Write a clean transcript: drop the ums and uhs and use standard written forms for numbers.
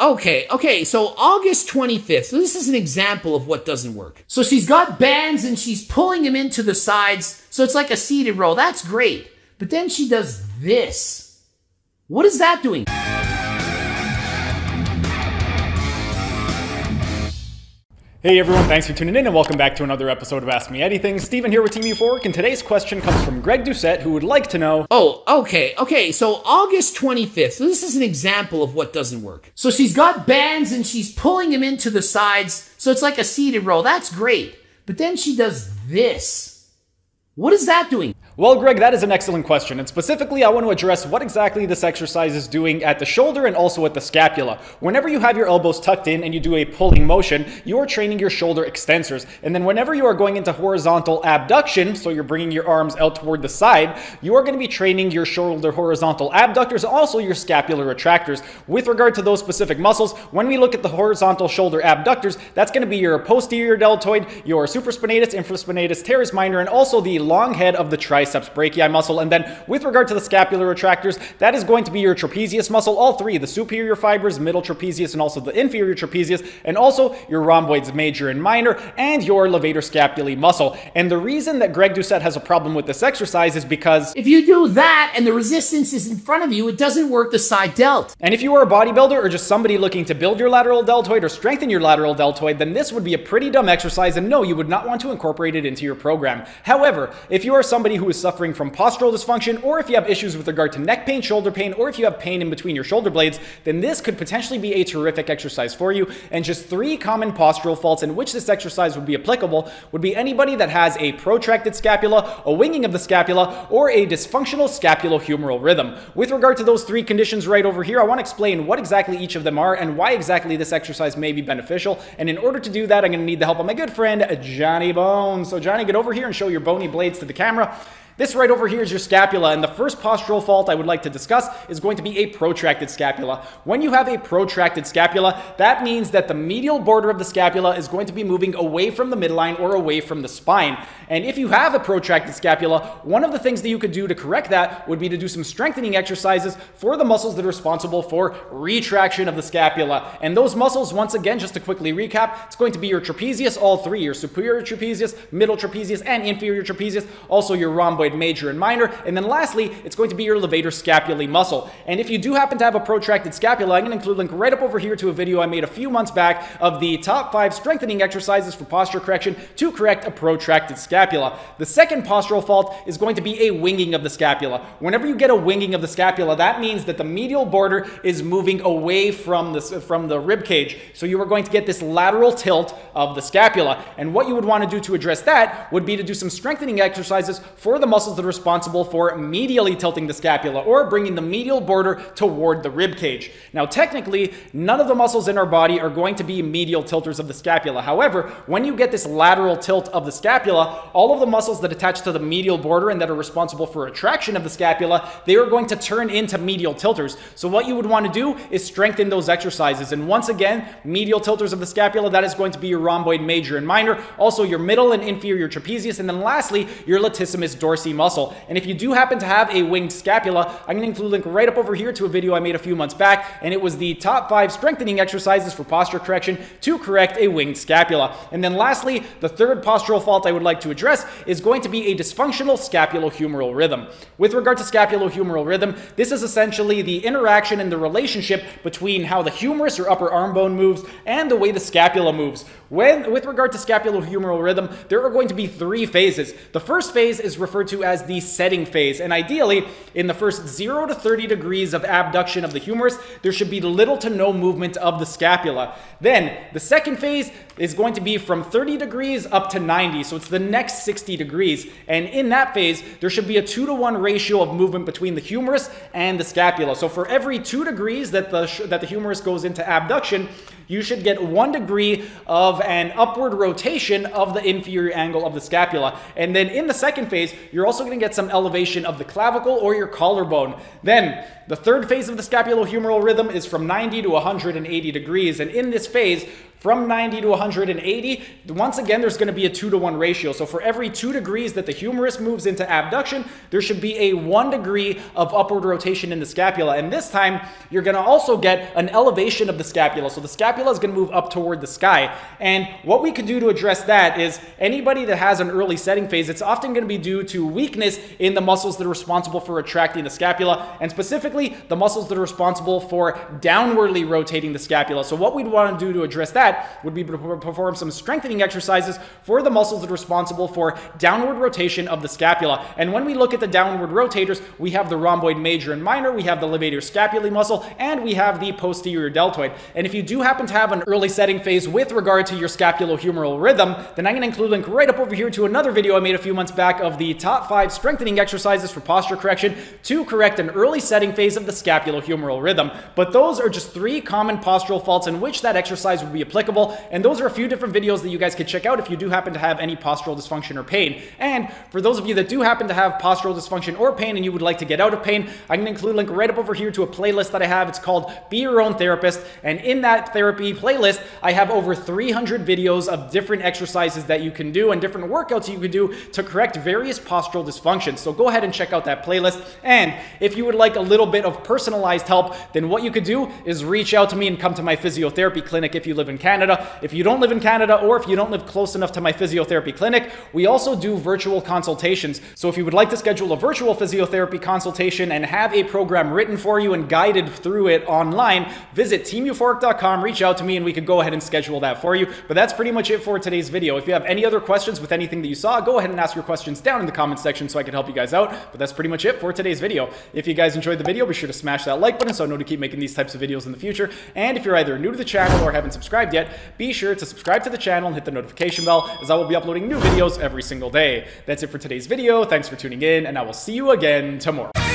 Okay, so August 25th. So this is an example of what doesn't work. So she's got bands and she's pulling them into the sides. So it's like a seated row. That's great. But then she does this. What is that doing? Hey everyone, thanks for tuning in and welcome back to another episode of Ask Me Anything. Steven here with Team U4, and today's question comes from Greg Doucette, who would like to know... Okay, so August 25th. So this is an example of what doesn't work. So she's got bands and she's pulling them into the sides. So it's like a seated row. That's great. But then she does this. What is that doing? Well, Greg, that is an excellent question, and specifically I want to address what exactly this exercise is doing at the shoulder and also at the scapula. Whenever you have your elbows tucked in and you do a pulling motion, you are training your shoulder extensors, and then whenever you are going into horizontal abduction, so you're bringing your arms out toward the side, you are going to be training your shoulder horizontal abductors, also your scapular retractors. With regard to those specific muscles, when we look at the horizontal shoulder abductors, that's going to be your posterior deltoid, your supraspinatus, infraspinatus, teres minor, and also the long head of the triceps brachii muscle. And then with regard to the scapular retractors, that is going to be your trapezius muscle, all three, the superior fibers, middle trapezius, and also the inferior trapezius, and also your rhomboids major and minor, and your levator scapulae muscle. And the reason that Greg Doucette has a problem with this exercise is because if you do that and the resistance is in front of you, it doesn't work the side delt. And if you are a bodybuilder or just somebody looking to build your lateral deltoid or strengthen your lateral deltoid, then this would be a pretty dumb exercise, and no, you would not want to incorporate it into your program. However, if you are somebody who is suffering from postural dysfunction, or if you have issues with regard to neck pain, shoulder pain, or if you have pain in between your shoulder blades, then this could potentially be a terrific exercise for you. And just 3 common postural faults in which this exercise would be applicable would be anybody that has a protracted scapula, a winging of the scapula, or a dysfunctional scapulohumeral rhythm. With regard to those 3 conditions right over here, I want to explain what exactly each of them are and why exactly this exercise may be beneficial. And in order to do that, I'm going to need the help of my good friend, Johnny Bones. So Johnny, get over here and show your bony blades to the camera. This right over here is your scapula, and the first postural fault I would like to discuss is going to be a protracted scapula. When you have a protracted scapula, that means that the medial border of the scapula is going to be moving away from the midline or away from the spine. And if you have a protracted scapula, one of the things that you could do to correct that would be to do some strengthening exercises for the muscles that are responsible for retraction of the scapula. And those muscles, once again, just to quickly recap, it's going to be your trapezius, all 3, your superior trapezius, middle trapezius, and inferior trapezius, also your rhomboid major and minor, and then lastly, it's going to be your levator scapulae muscle. And if you do happen to have a protracted scapula, I'm going to include a link right up over here to a video I made a few months back of the top 5 strengthening exercises for posture correction to correct a protracted scapula. The second postural fault is going to be a winging of the scapula. Whenever you get a winging of the scapula, that means that the medial border is moving away from the rib cage. So you are going to get this lateral tilt of the scapula. And what you would want to do to address that would be to do some strengthening exercises for the muscles that are responsible for medially tilting the scapula or bringing the medial border toward the rib cage. Now, technically, none of the muscles in our body are going to be medial tilters of the scapula. However, when you get this lateral tilt of the scapula, all of the muscles that attach to the medial border and that are responsible for retraction of the scapula, they are going to turn into medial tilters. So what you would want to do is strengthen those exercises. And once again, medial tilters of the scapula, that is going to be your rhomboid major and minor, also your middle and inferior trapezius, and then lastly, your latissimus dorsi muscle. And if you do happen to have a winged scapula, I'm going to include a link right up over here to a video I made a few months back, and it was the top 5 strengthening exercises for posture correction to correct a winged scapula. And then lastly, the third postural fault I would like to address is going to be a dysfunctional scapulohumeral rhythm. With regard to scapulohumeral rhythm, this is essentially the interaction and the relationship between how the humerus or upper arm bone moves and the way the scapula moves. With regard to scapulohumeral rhythm, there are going to be 3 phases. The first phase is referred to as the setting phase, and ideally, in the first 0 to 30 degrees of abduction of the humerus, there should be little to no movement of the scapula. Then, the second phase is going to be from 30 degrees up to 90, so it's the next 60 degrees, and in that phase, there should be a 2-to-1 ratio of movement between the humerus and the scapula. So for every 2 degrees that the humerus goes into abduction, you should get 1 degree of an upward rotation of the inferior angle of the scapula. And then in the second phase, you're also going to get some elevation of the clavicle or your collarbone. Then the third phase of the scapulohumeral rhythm is from 90 to 180 degrees. And in this phase, from 90 to 180, once again, there's going to be a 2-to-1 ratio. So for every 2 degrees that the humerus moves into abduction, there should be a 1 degree of upward rotation in the scapula. And this time, you're going to also get an elevation of the scapula. So the scapula is going to move up toward the sky. And what we could do to address that is anybody that has an early setting phase, it's often going to be due to weakness in the muscles that are responsible for retracting the scapula, and specifically the muscles that are responsible for downwardly rotating the scapula. So what we'd want to do to address that would be to perform some strengthening exercises for the muscles that are responsible for downward rotation of the scapula. And when we look at the downward rotators, we have the rhomboid major and minor, we have the levator scapulae muscle, and we have the posterior deltoid. And if you do happen to have an early setting phase with regard to your scapulohumeral rhythm, then I'm going to include a link right up over here to another video I made a few months back of the top 5 strengthening exercises for posture correction to correct an early setting phase of the scapulohumeral rhythm. But those are just 3 common postural faults in which that exercise would be applicable, and those are a few different videos that you guys could check out if you do happen to have any postural dysfunction or pain. And for those of you that do happen to have postural dysfunction or pain and you would like to get out of pain, I'm going to include a link right up over here to a playlist that I have. It's called Be Your Own Therapist, and in that therapy playlist, I have over 300 videos of different exercises that you can do and different workouts you can do to correct various postural dysfunctions. So go ahead and check out that playlist. And if you would like a little bit of personalized help, then what you could do is reach out to me and come to my physiotherapy clinic if you live in Canada. If you don't live in Canada, or if you don't live close enough to my physiotherapy clinic, we also do virtual consultations. So if you would like to schedule a virtual physiotherapy consultation and have a program written for you and guided through it online, visit teameuphoric.com, reach out to me, and we could go ahead and schedule that for you. But that's pretty much it for today's video. If you have any other questions with anything that you saw, go ahead and ask your questions down in the comments section so I can help you guys out. But that's pretty much it for today's video. If you guys enjoyed the video, be sure to smash that like button so I know to keep making these types of videos in the future. And if you're either new to the channel or haven't subscribed yet, be sure to subscribe to the channel and hit the notification bell, as I will be uploading new videos every single day. That's it for today's video. Thanks for tuning in, and I will see you again tomorrow.